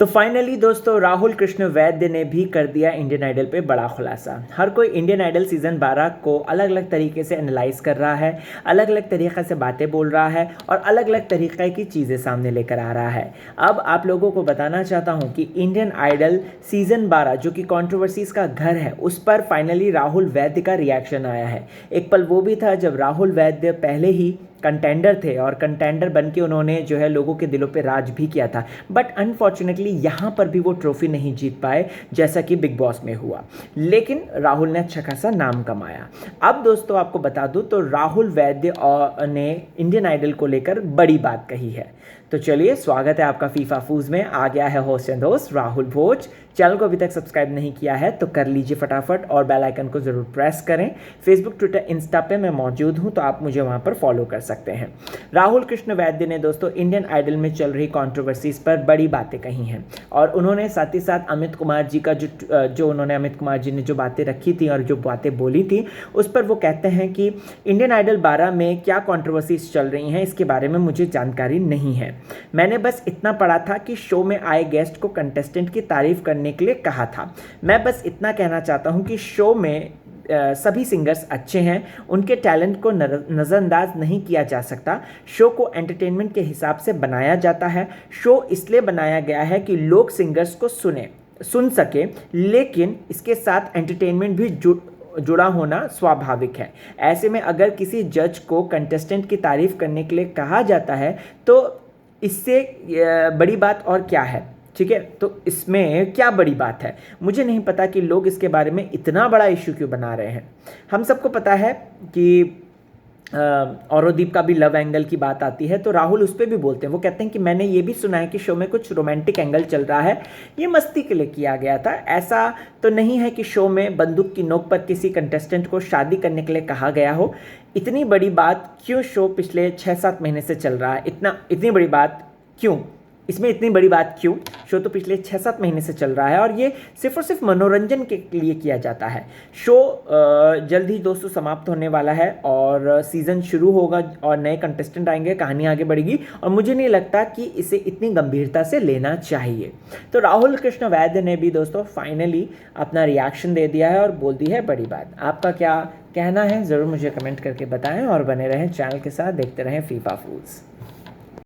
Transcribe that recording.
तो फाइनली दोस्तों राहुल कृष्ण वैद्य ने भी कर दिया इंडियन आइडल पे बड़ा खुलासा। हर कोई इंडियन आइडल सीज़न 12 को अलग अलग तरीके से एनालाइज कर रहा है, अलग अलग तरीक़े से बातें बोल रहा है और अलग अलग तरीक़े की चीज़ें सामने लेकर आ रहा है। अब आप लोगों को बताना चाहता हूँ कि इंडियन आइडल सीज़न 12 जो कि कंट्रोवर्सीज़ का घर है, उस पर फाइनली राहुल वैद्य का रिएक्शन आया है। एक पल वो भी था जब राहुल वैद्य पहले ही कंटेंडर थे और कंटेंडर बन के उन्होंने जो है लोगों के दिलों पे राज भी किया था, बट अनफॉर्चुनेटली यहाँ पर भी वो ट्रॉफी नहीं जीत पाए जैसा कि बिग बॉस में हुआ। लेकिन राहुल ने अच्छा खासा नाम कमाया। अब दोस्तों आपको बता दूं तो राहुल वैद्य ने इंडियन आइडल को लेकर बड़ी बात कही है। तो चलिए, स्वागत है आपका फीफा फूज में। आ गया है host and host Rahul Bhoj. Channel को अभी तक सब्सक्राइब नहीं किया है तो कर लीजिए फटाफट और बेल आइकन को ज़रूर प्रेस करें। फेसबुक, ट्विटर, इंस्टा पे मैं मौजूद हूं, तो आप मुझे वहां पर फॉलो कर सकते हैं। राहुल कृष्ण वैद्य ने दोस्तों इंडियन आइडल में चल रही कंट्रोवर्सीज पर बड़ी बातें कही हैं और उन्होंने साथ ही साथ अमित कुमार जी का अमित कुमार जी ने जो बातें रखी थी और जो बातें बोली थी, उस पर वो कहते हैं कि इंडियन आइडल 12 में क्या कंट्रोवर्सीज चल रही हैं इसके बारे में मुझे जानकारी नहीं है। मैंने बस इतना पढ़ा था कि शो में आए गेस्ट को कंटेस्टेंट की तारीफ करने के लिए कहा था। मैं बस इतना कहना चाहता हूं कि शो में सभी सिंगर्स अच्छे हैं, उनके टैलेंट को नज़रअंदाज नहीं किया जा सकता। शो को एंटरटेनमेंट के हिसाब से बनाया जाता है। शो इसलिए बनाया गया है कि लोग सिंगर्स को सुन सके, लेकिन इसके साथ एंटरटेनमेंट भी जुड़ा होना स्वाभाविक है। ऐसे में अगर किसी जज को कंटेस्टेंट की तारीफ करने के लिए कहा जाता है तो इससे बड़ी बात और क्या है। ठीक है, तो इसमें क्या बड़ी बात है? मुझे नहीं पता कि लोग इसके बारे में इतना बड़ा इश्यू क्यों बना रहे हैं। हम सबको पता है कि औरदीप का भी लव एंगल की बात आती है तो राहुल उस पर भी बोलते हैं। वो कहते हैं कि मैंने ये भी सुना है कि शो में कुछ रोमांटिक एंगल चल रहा है, ये मस्ती के लिए किया गया था। ऐसा तो नहीं है कि शो में बंदूक की नोक पर किसी कंटेस्टेंट को शादी करने के लिए कहा गया हो। इतनी बड़ी बात क्यों शो पिछले 6-7 महीने से चल रहा है? इतनी बड़ी बात क्यों? इसमें इतनी बड़ी बात क्यों? शो तो पिछले 6-7 महीने से चल रहा है और ये सिर्फ और सिर्फ मनोरंजन के लिए किया जाता है। शो जल्द ही दोस्तों समाप्त होने वाला है और सीज़न शुरू होगा और नए कंटेस्टेंट आएंगे, कहानी आगे बढ़ेगी और मुझे नहीं लगता कि इसे इतनी गंभीरता से लेना चाहिए। तो राहुल कृष्ण वैद्य ने भी दोस्तों फाइनली अपना रिएक्शन दे दिया है और बोल दी है बड़ी बात। आपका क्या कहना है ज़रूर मुझे कमेंट करके बताएं और बने रहें चैनल के साथ, देखते रहें फीफा फूड्स।